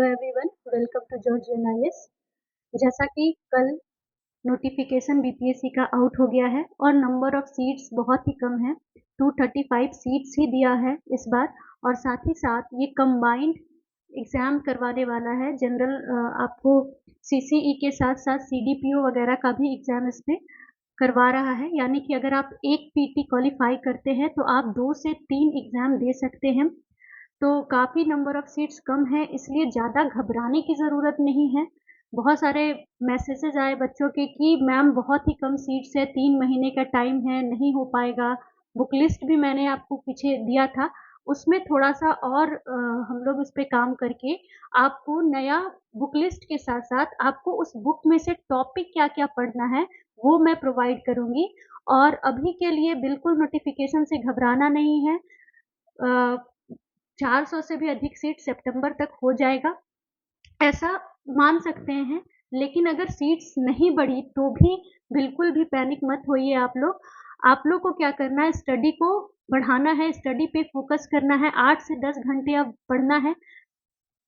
Hello everyone, welcome to Georgian IAS. जैसा कि कल नोटिफिकेशन बीपीएससी का आउट हो गया है और नंबर ऑफ सीट्स बहुत ही कम है, 235 सीट्स ही दिया है इस बार। और साथ ही साथ ये कंबाइंड एग्जाम करवाने वाला है जनरल, आपको सीसीई के साथ साथ सीडीपीओ वगैरह का भी एग्जाम इसमें करवा रहा है। यानी कि अगर आप एक पीटी क्वालिफाई करते हैं तो आप 2 से 3 एग्जाम दे सकते हैं। तो काफ़ी नंबर ऑफ सीट्स कम है, इसलिए ज़्यादा घबराने की ज़रूरत नहीं है। बहुत सारे मैसेजेस आए बच्चों के कि मैम बहुत ही कम सीट्स है, 3 महीने का टाइम है, नहीं हो पाएगा। बुक लिस्ट भी मैंने आपको पीछे दिया था, उसमें थोड़ा-सा और हम लोग उस पे काम करके आपको नया बुक लिस्ट के साथ-साथ आपको उस बुक में से टॉपिक क्या-क्या पढ़ना है, वो मैं प्रोवाइड करूँगी। और अभी के लिए बिल्कुल नोटिफ़िकेशन से घबराना नहीं है। अ, 400 से भी अधिक सीट सितंबर तक हो जाएगा, ऐसा मान सकते हैं। लेकिन अगर सीट्स नहीं बढ़ी तो भी बिल्कुल भी पैनिक मत होइए आप लोग। आप लोग को क्या करना है, स्टडी को बढ़ाना है, स्टडी पे फ़ोकस करना है, 8 से 10 घंटे अब पढ़ना है।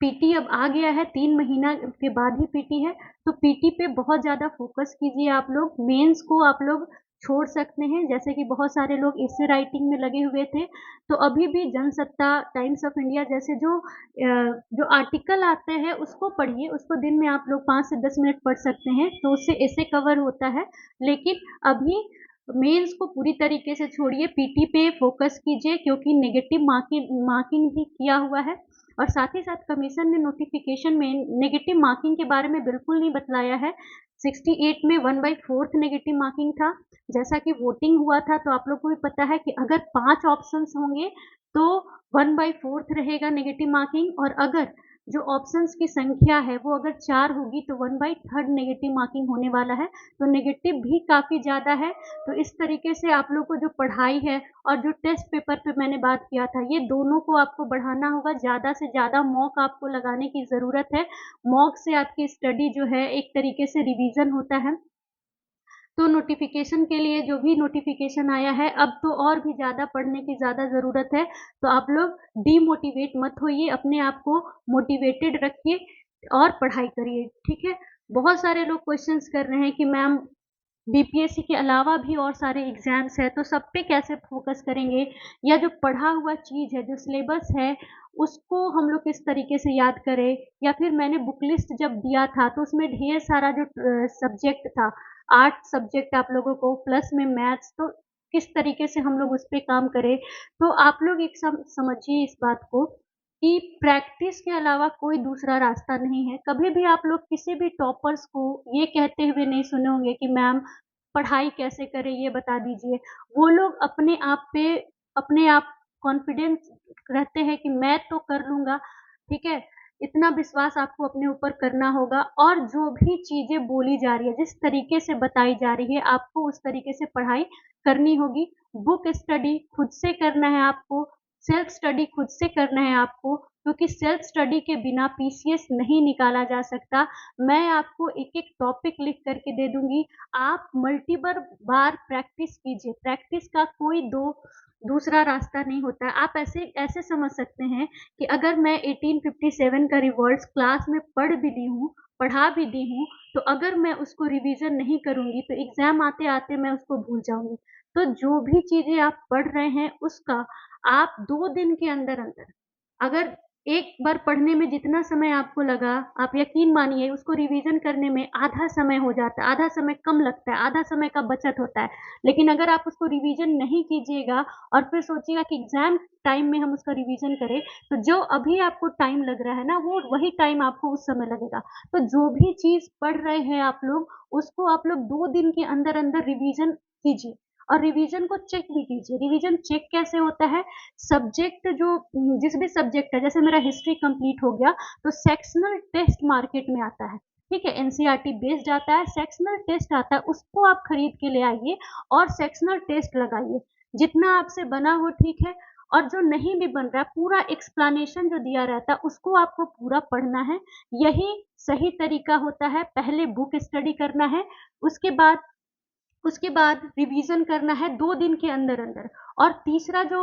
पीटी अब आ गया है, 3 महीना के बाद ही पीटी है, तो पीटी पे बहुत ज़्यादा फ़ोकस कीजिए आप लोग। मेंस को आप लोग छोड़ सकते हैं, जैसे कि बहुत सारे लोग एसे राइटिंग में लगे हुए थे, तो अभी भी जनसत्ता, टाइम्स ऑफ इंडिया जैसे जो आर्टिकल आते हैं उसको पढ़िए, उसको दिन में आप लोग 5 से 10 मिनट पढ़ सकते हैं, तो उससे एसे कवर होता है। लेकिन अभी मेंस को पूरी तरीके से छोड़िए, पीटी पे फ़ोकस कीजिए क्योंकि नेगेटिव मार्किंग मार्किंग भी किया हुआ है। और साथ ही साथ कमीशन ने नोटिफिकेशन में नेगेटिव मार्किंग के बारे में बिल्कुल नहीं बतलाया है। 68 में 1/4 नेगेटिव मार्किंग था। जैसा कि वोटिंग हुआ था तो आप लोग को भी पता है कि अगर 5 ऑप्शंस होंगे तो 1/4 रहेगा नेगेटिव मार्किंग, और अगर जो ऑप्शंस की संख्या है वो अगर 4 होगी तो 1/3 नेगेटिव मार्किंग होने वाला है। तो नेगेटिव भी काफ़ी ज़्यादा है। तो इस तरीके से आप लोग को जो पढ़ाई है और जो टेस्ट पेपर पे मैंने बात किया था, ये दोनों को आपको बढ़ाना होगा। ज़्यादा से ज़्यादा मॉक आपको लगाने की ज़रूरत है। मॉक से आपकी स्टडी जो है एक तरीके से रिवीजन होता है। तो नोटिफ़िकेशन के लिए जो भी नोटिफ़िकेशन आया है, अब तो और भी ज़्यादा पढ़ने की ज़्यादा ज़रूरत है। तो आप लोग डीमोटिवेट मत होइए, अपने आप को मोटिवेटेड रखिए और पढ़ाई करिए, ठीक है? बहुत सारे लोग क्वेश्चन्स कर रहे हैं कि मैम बीपीएससी के अलावा भी और सारे एग्ज़ाम्स हैं, तो सब पे कैसे फ़ोकस करेंगे? या जो पढ़ा हुआ चीज़ है, जो सिलेबस है, उसको हम लोग किस तरीके से याद करें? या फिर मैंने बुक लिस्ट जब दिया था, तो उसमें ढेर सारा जो सब्जेक्ट था, 8 सब्जेक्ट आप लोगों को प्लस में मैथ्स, तो किस तरीके से हम लोग उस पे काम करें? तो आप लोग एक समझिए इस बात को कि प्रैक्टिस के अलावा कोई दूसरा रास्ता नहीं है। कभी भी आप लोग किसी भी टॉपर्स को ये कहते हुए नहीं सुने होंगे कि मैम पढ़ाई कैसे करें ये बता दीजिए। वो लोग अपने आप कॉन्फिडेंस रहते हैं कि मैं तो कर लूँगा, ठीक है? इतना विश्वास आपको अपने ऊपर करना होगा, और जो भी चीज़ें बोली जा रही है, जिस तरीके से बताई जा रही है, आपको उस तरीके से पढ़ाई करनी होगी। बुक स्टडी खुद से करना है आपको, सेल्फ स्टडी खुद से करना है आपको, क्योंकि सेल्फ स्टडी के बिना पीसीएस नहीं निकाला जा सकता। मैं आपको एक-एक टॉपिक लिख कर के दे दूँगी, आप मल्टीपल बार प्रैक्टिस कीजिए। प्रैक्टिस का कोई दूसरा रास्ता नहीं होता है। आप ऐसे ऐसे समझ सकते हैं कि अगर मैं 1857 का रिवर्स क्लास में पढ़ भी ली हूँ, पढ़ा भी दी हूँ, तो अगर मैं उसको रिवीज़न नहीं करूँगी तो एग्ज़ाम आते-आते मैं उसको भूल जाऊँगी। तो जो भी चीज़ें आप पढ़ रहे हैं उसका आप 2 दिन के अंदर-अंदर, अगर एक बार पढ़ने में जितना समय आपको लगा, आप यकीन मानिए उसको रिवीज़न करने में आधा समय हो जाता है, आधा समय कम लगता है, आधा समय का बचत होता है। लेकिन अगर आप उसको रिवीज़न नहीं कीजिएगा और फिर सोचिएगा कि एग्ज़ाम टाइम में हम उसका रिवीज़न करें, तो जो अभी आपको टाइम लग रहा है ना, वो वही टाइम आपको उस समय लगेगा। तो जो भी चीज़ पढ़ रहे हैं आप लोग, उसको आप लोग 2 दिन के अंदर-अंदर रिवीज़न कीजिए, और रिवीज़न को चेक भी कीजिए। रिवीज़न चेक कैसे होता है? सब्जेक्ट जो जिस भी सब्जेक्ट है, जैसे मेरा हिस्ट्री कंप्लीट हो गया, तो सेक्शनल टेस्ट मार्केट में आता है, ठीक है? एनसीईआरटी बेस्ड आता है, सेक्शनल टेस्ट आता है, उसको आप खरीद के ले आइए और सेक्शनल टेस्ट लगाइए। जितना आपसे बना हो ठीक है, और जो नहीं भी बन रहा है, पूरा एक्सप्लेनेशन जो दिया रहता है, उसको आपको पूरा पढ़ना है। यही सही तरीका होता है। पहले बुक स्टडी करना है, उसके बाद उसके बाद रिवीजन करना है 2 दिन के अंदर-अंदर। और तीसरा जो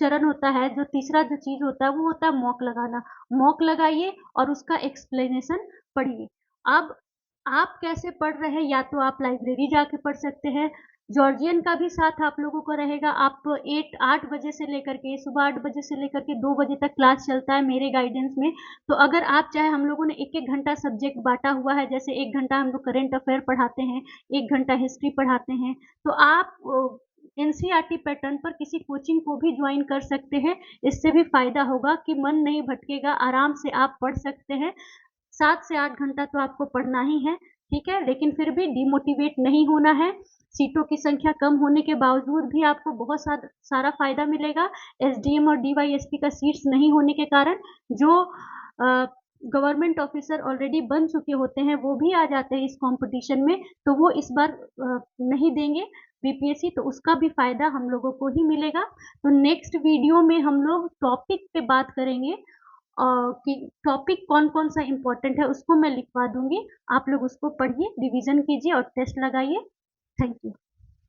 चरण होता है, जो तीसरा जो चीज़ होता है, वो होता है मॉक लगाना। मॉक लगाइए और उसका एक्सप्लेनेशन पढ़िए। अब आप कैसे पढ़ रहे हैं, या तो आप लाइब्रेरी जाके पढ़ सकते हैं, जॉर्जियन का भी साथ आप लोगों को रहेगा। आप 8 बजे से लेकर के, सुबह 8 बजे से लेकर के 2 बजे तक क्लास चलता है मेरे गाइडेंस में। तो अगर आप चाहे, हम लोगों ने 1-1 घंटा सब्जेक्ट बाँटा हुआ है, जैसे 1 घंटा हम लोग करंट अफ़ेयर पढ़ाते हैं, 1 घंटा हिस्ट्री पढ़ाते हैं। तो आप एनसीईआरटी पैटर्न पर किसी कोचिंग को भी जॉइन कर सकते हैं। इससे भी फ़ायदा होगा कि मन नहीं भटकेगा, आराम से आप पढ़ सकते हैं। 7 से 8 घंटा तो आपको पढ़ना ही है, ठीक है? लेकिन फिर भी डिमोटिवेट नहीं होना है। सीटों की संख्या कम होने के बावजूद भी आपको बहुत सारा फ़ायदा मिलेगा। एसडीएम और डीवाईएसपी का सीट्स नहीं होने के कारण जो अ, गवर्नमेंट ऑफ़िसर ऑलरेडी बन चुके होते हैं, वो भी आ जाते हैं इस कॉम्पिटिशन में, तो वो इस बार नहीं देंगे बीपीएससी, तो उसका भी फ़ायदा हम लोगों को ही मिलेगा। तो नेक्स्ट वीडियो में हम लोग टॉपिक पे बात करेंगे, कि टॉपिक कौन-कौन सा इम्पोर्टेंट है, उसको मैं लिखवा दूँगी। आप लोग उसको पढ़िए, रिवीज़न कीजिए और टेस्ट लगाइए। Thank you.